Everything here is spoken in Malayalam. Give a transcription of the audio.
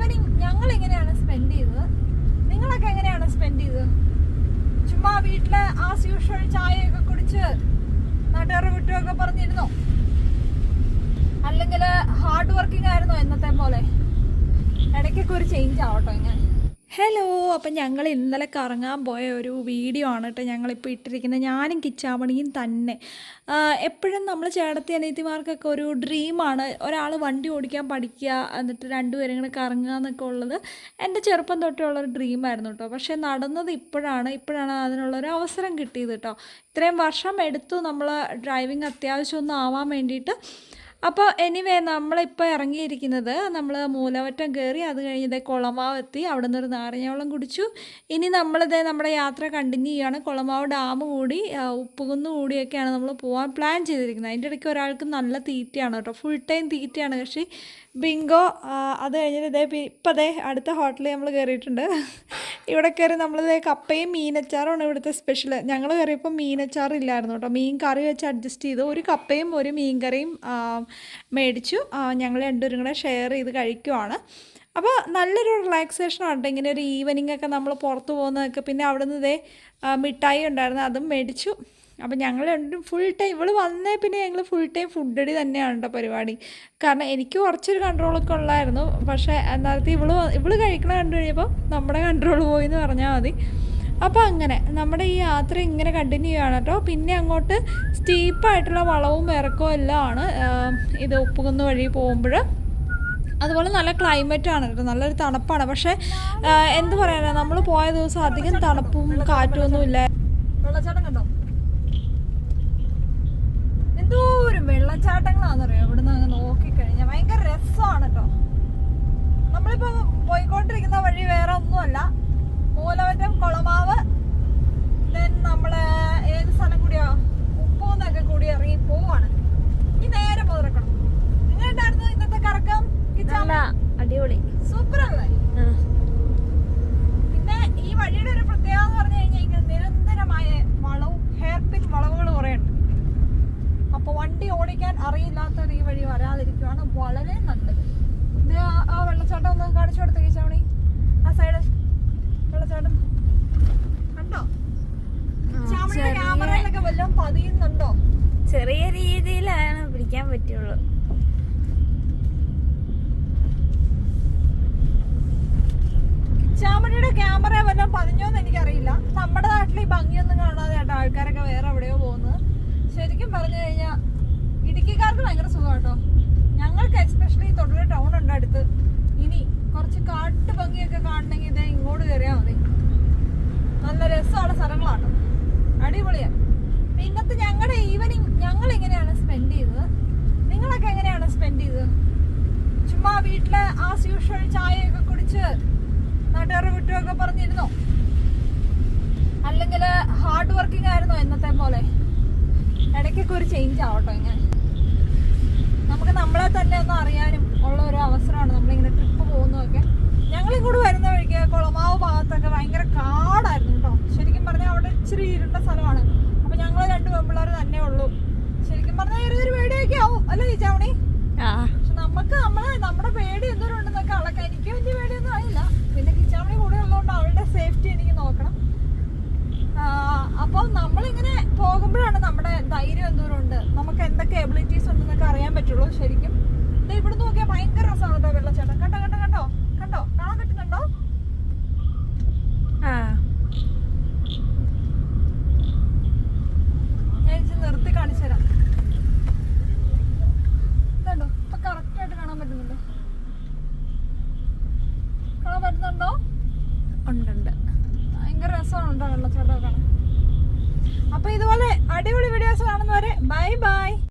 ഈവനിങ് ഞങ്ങൾ എങ്ങനെയാണ് സ്പെൻഡ് ചെയ്തത്, നിങ്ങളൊക്കെ എങ്ങനെയാണ് സ്പെൻഡ് ചെയ്തത്? ചുമ്മാ വീട്ടില് ആസ് യൂഷ്വൽ ചായയൊക്കെ കുടിച്ച് നാട്ടുകാരുടെ കുറ്റമൊക്കെ പറഞ്ഞിരുന്നോ, അല്ലെങ്കിൽ ഹാർഡ് വർക്കിംഗ് ആയിരുന്നോ എന്നത്തെ പോലെ? ഇടയ്ക്കൊക്കെ ഒരു ചേഞ്ച് ആവട്ടോ ഇങ്ങനെ. ഹലോ, അപ്പം ഞങ്ങൾ ഇന്നലെ കറങ്ങാൻ പോയ ഒരു വീഡിയോ ആണ് കേട്ടോ ഞങ്ങളിപ്പോൾ ഇട്ടിരിക്കുന്നത്. ഞാനും കിച്ചാമണിയും തന്നെ. എപ്പോഴും നമ്മൾ ചേട്ടത്തി അനിയത്തിമാർക്കൊക്കെ ഒരു ഡ്രീമാണ് ഒരാൾ വണ്ടി ഓടിക്കാൻ പഠിക്കുക, എന്നിട്ട് രണ്ടുപേരും ഇങ്ങനെ കറങ്ങുക എന്നൊക്കെ ഉള്ളത് എൻ്റെ ചെറുപ്പം തൊട്ടുള്ളൊരു ഡ്രീമായിരുന്നു കേട്ടോ. പക്ഷേ നടന്നത് ഇപ്പോഴാണ് അതിനുള്ളൊരു അവസരം കിട്ടിയത് കേട്ടോ. ഇത്രയും വർഷം എടുത്തു നമ്മൾ ഡ്രൈവിംഗ് അത്യാവശ്യം ഒന്നും ആവാൻ വേണ്ടിയിട്ട്. അപ്പോൾ എനിവേ നമ്മളിപ്പോൾ ഇറങ്ങിയിരിക്കുന്നത് നമ്മൾ മൂലമറ്റം കയറി, അത് കഴിഞ്ഞ് കുളമാവ് എത്തി, അവിടെ നിന്നൊരു നാരങ്ങ വെള്ളം കുടിച്ചു. ഇനി നമ്മുടെ യാത്ര കണ്ടിന്യൂ ചെയ്യുകയാണ്. കുളമാവ് ഡാം കൂടി ഉപ്പുകുന്ന് കൂടിയൊക്കെയാണ് നമ്മൾ പോകാൻ പ്ലാൻ ചെയ്തിരിക്കുന്നത്. അതിൻ്റെ ഇടയ്ക്ക് ഒരാൾക്ക് നല്ല തീറ്റയാണ് കേട്ടോ, ഫുൾ ടൈം തീറ്റയാണ് കക്ഷി. ബിങ്കോ. അത് കഴിഞ്ഞിട്ട് ഇപ്പം അടുത്ത ഹോട്ടലിൽ നമ്മൾ കയറിയിട്ടുണ്ട്. ഇവിടെ കയറി നമ്മളിതേ കപ്പയും മീനച്ചാറുമാണ് ഇവിടുത്തെ സ്പെഷ്യൽ. ഞങ്ങൾ കയറിയപ്പോൾ മീനച്ചാറ് ഇല്ലായിരുന്നു കേട്ടോ, മീൻ കറി വെച്ച് അഡ്ജസ്റ്റ് ചെയ്തു. ഒരു കപ്പയും ഒരു മീൻ കറിയും മേടിച്ചു. ഞങ്ങൾ രണ്ടുപേരും കൂടെ ഷെയർ ചെയ്ത് കഴിക്കുവാണ്. അപ്പോൾ നല്ലൊരു റിലാക്സേഷൻ ആണ് ഇങ്ങനെ ഒരു ഈവനിങ് ഒക്കെ നമ്മൾ പുറത്ത് പോകുന്നതൊക്കെ. പിന്നെ അവിടെ നിന്ന് മിഠായി ഉണ്ടായിരുന്നു, അതും മേടിച്ചു. അപ്പം ഞങ്ങൾ രണ്ടും ഫുൾ ടൈം, ഇവള് വന്നേ പിന്നെ ഞങ്ങൾ ഫുൾ ടൈം ഫുഡടി തന്നെയാണ് കേട്ടോ പരിപാടി. കാരണം എനിക്ക് കുറച്ചൊരു കൺട്രോളൊക്കെ ഉള്ളായിരുന്നു. പക്ഷേ എന്നാലത്തെ ഇവള് കഴിക്കണ കണ്ടു കഴിഞ്ഞപ്പോൾ നമ്മുടെ കൺട്രോൾ പോയി എന്ന് പറഞ്ഞാൽ മതി. അപ്പോൾ അങ്ങനെ നമ്മുടെ ഈ യാത്ര ഇങ്ങനെ കണ്ടിന്യൂ ചെയ്യാണ് കേട്ടോ. പിന്നെ അങ്ങോട്ട് സ്റ്റീപ്പായിട്ടുള്ള വളവും ഇറക്കവും എല്ലാം ആണ് ഇത് ഉപ്പുകുന്ന് വഴി പോകുമ്പോൾ. അതുപോലെ നല്ല ക്ലൈമറ്റാണ് കേട്ടോ, നല്ലൊരു തണുപ്പാണ്. പക്ഷേ എന്ത് പറയാനാണ്, നമ്മൾ പോയ ദിവസം അധികം തണുപ്പും കാറ്റും ഒന്നും ഇല്ല. വെള്ളച്ചാട്ടം കണ്ടോ, എന്തോരം വെള്ളച്ചാട്ടങ്ങളാണെന്നറിയോ ഇവിടുന്ന് അങ്ങ് നോക്കിക്കഴിഞ്ഞാൽ. ഭയങ്കര രസമാണ് കേട്ടോ. നമ്മളിപ്പോൾ പോയിക്കൊണ്ടിരിക്കുന്ന വഴി വേറെ ഒന്നുമല്ല, മൂലമറ്റം കുളമാവ്, ദെൻ നമ്മൾ ഏത് സ്ഥലം കൂടിയോ ഉപ്പൂന്നൊക്കെ കൂടി ഇറങ്ങി പോവാണ്. ഇനി നേരെ മുതലക്കണം. എങ്ങനെയുണ്ടായിരുന്നു ഇന്നത്തെ കറക്കം? അടിപൊളി, സൂപ്പർ അല്ലേ? പിന്നെ ഈ വഴിയുടെ ഒരു പ്രത്യേകത എന്ന് പറഞ്ഞു കഴിഞ്ഞാൽ ഇങ്ങനെ നിരന്തരമായ വളവും ഹെയർപിൻ വളവുകൾ കുറേ ഉണ്ട്. അപ്പോൾ വണ്ടി ഓടിക്കാൻ അറിയില്ലാത്തവർ ഈ വഴി വരാതിരിക്കുകയാണ് വളരെ നല്ലത്. ഇത് ആ വെള്ളച്ചാട്ടം ഒന്ന് കാണിച്ചു കൊടുത്തേക്ക് ചവണി, ആ സൈഡ് വെള്ളച്ചാട്ടം കണ്ടോ? ചാമണിയുടെ ക്യാമറയിലൊക്കെ വല്ലതും പതിയുന്നുണ്ടോ? ചെറിയ രീതിയിലാണ് പിടിക്കാൻ പറ്റുള്ളൂ. ചാമണിയുടെ ക്യാമറ വല്ലതും പതിഞ്ഞോന്ന് എനിക്കറിയില്ല. നമ്മുടെ നാട്ടിൽ ഈ ഭംഗിയൊന്നും കാണാതെ കേട്ടോ ആൾക്കാരൊക്കെ വേറെ എവിടെയോ പോകുന്നത്. ശരിക്കും പറഞ്ഞു കഴിഞ്ഞാൽ ഇടുക്കിക്കാർക്ക് ഭയങ്കര സുഖം കേട്ടോ. ഞങ്ങൾക്ക് എസ്പെഷ്യലി തൊടുപുഴ ടൗൺ ഉണ്ട് അടുത്ത്. ഇനി കുറച്ച് കാട്ടു ഭംഗിയൊക്കെ കാണണമെങ്കിൽ ഇതേ ഇങ്ങോട്ട് കയറിയാൽ മതി. നല്ല രസമുള്ള സ്ഥലങ്ങളാണ്, അടിപൊളിയാണ്. ഇന്നത്തെ ഞങ്ങളുടെ ഈവനിങ് ഞങ്ങൾ എങ്ങനെയാണ് സ്പെൻഡ് ചെയ്തത്, നിങ്ങളൊക്കെ എങ്ങനെയാണ് സ്പെൻഡ് ചെയ്തത്? ചുമ്മാ വീട്ടില് ആസ് യൂഷ്വൽ ചായയൊക്കെ കുടിച്ച് നാട്ടുകാരുടെ കുറ്റമൊക്കെ പറഞ്ഞിരുന്നോ, അല്ലെങ്കിൽ ഹാർഡ് വർക്കിംഗ് ആയിരുന്നോ എന്നത്തെ പോലെ? ഇടയ്ക്കൊക്കെ ഒരു ചേഞ്ച് ആവട്ടോ ഇങ്ങനെ. നമുക്ക് നമ്മളെ തന്നെ ഒന്ന് അറിയാനും ഉള്ള ഒരു അവസരമാണ് നമ്മളിങ്ങനെ ട്രിപ്പ് പോകുന്നതൊക്കെ. ഞങ്ങളിങ്ങോട്ട് വരുന്ന വഴിക്ക് കുളമാവ് ഭാഗത്തൊക്കെ ഭയങ്കര കാടായിരുന്നു കേട്ടോ. ശരിക്കും പറഞ്ഞാൽ അവിടെ ഇച്ചിരി ഇരുണ്ട സ്ഥലമാണ്. അപ്പൊ ഞങ്ങൾ രണ്ട് പെൺപിള്ളേർ തന്നെ ഉള്ളൂ. ശരിക്കും പറഞ്ഞാൽ ഒരു പേടിയൊക്കെ ആവും അല്ലേ ഈ ചവണി? പക്ഷെ നമുക്ക് നമ്മുടെ പേടി എന്തോരം ഉണ്ടെന്നൊക്കെ അളക്കാം. എനിക്ക് വലിയ പേടിയൊന്നും ആയില്ല. പിന്നെ കിച്ചാമണി കൂടെ ഉള്ളതുകൊണ്ട് അവളുടെ സേഫ്റ്റി എനിക്ക് നോക്കണം. അപ്പോൾ നമ്മളിങ്ങനെ പോകുമ്പോഴാണ് നമ്മുടെ ധൈര്യം എന്തോരം ഉണ്ട്, നമുക്ക് എന്തൊക്കെ എബിലിറ്റീസ് ഉണ്ടെന്നൊക്കെ അറിയാൻ പറ്റുള്ളൂ. ശരിക്കും ഇവിടെ നോക്കിയാൽ ഭയങ്കര രസമാണ് കേട്ടോ വെള്ളച്ചാട്ടം. കണ്ടോ കാണാൻ പറ്റുന്നുണ്ടോ? ഞാൻ നിർത്തി കാണിച്ചു തരാം. ഇതുണ്ടോ, ഇപ്പൊ കറക്റ്റ് ആയിട്ട് കാണാൻ പറ്റുന്നുണ്ടോ? കാണാൻ പറ്റുന്നുണ്ടോ? ഉണ്ട്. ഭയങ്കര രസമാണ് കേട്ടോ വെള്ളച്ചാട്ടമൊക്കെ കാണാൻ. അപ്പൊ ഇതുപോലെ അടിപൊളി വീഡിയോസ് കാണുന്നവരെ ബൈ ബൈ.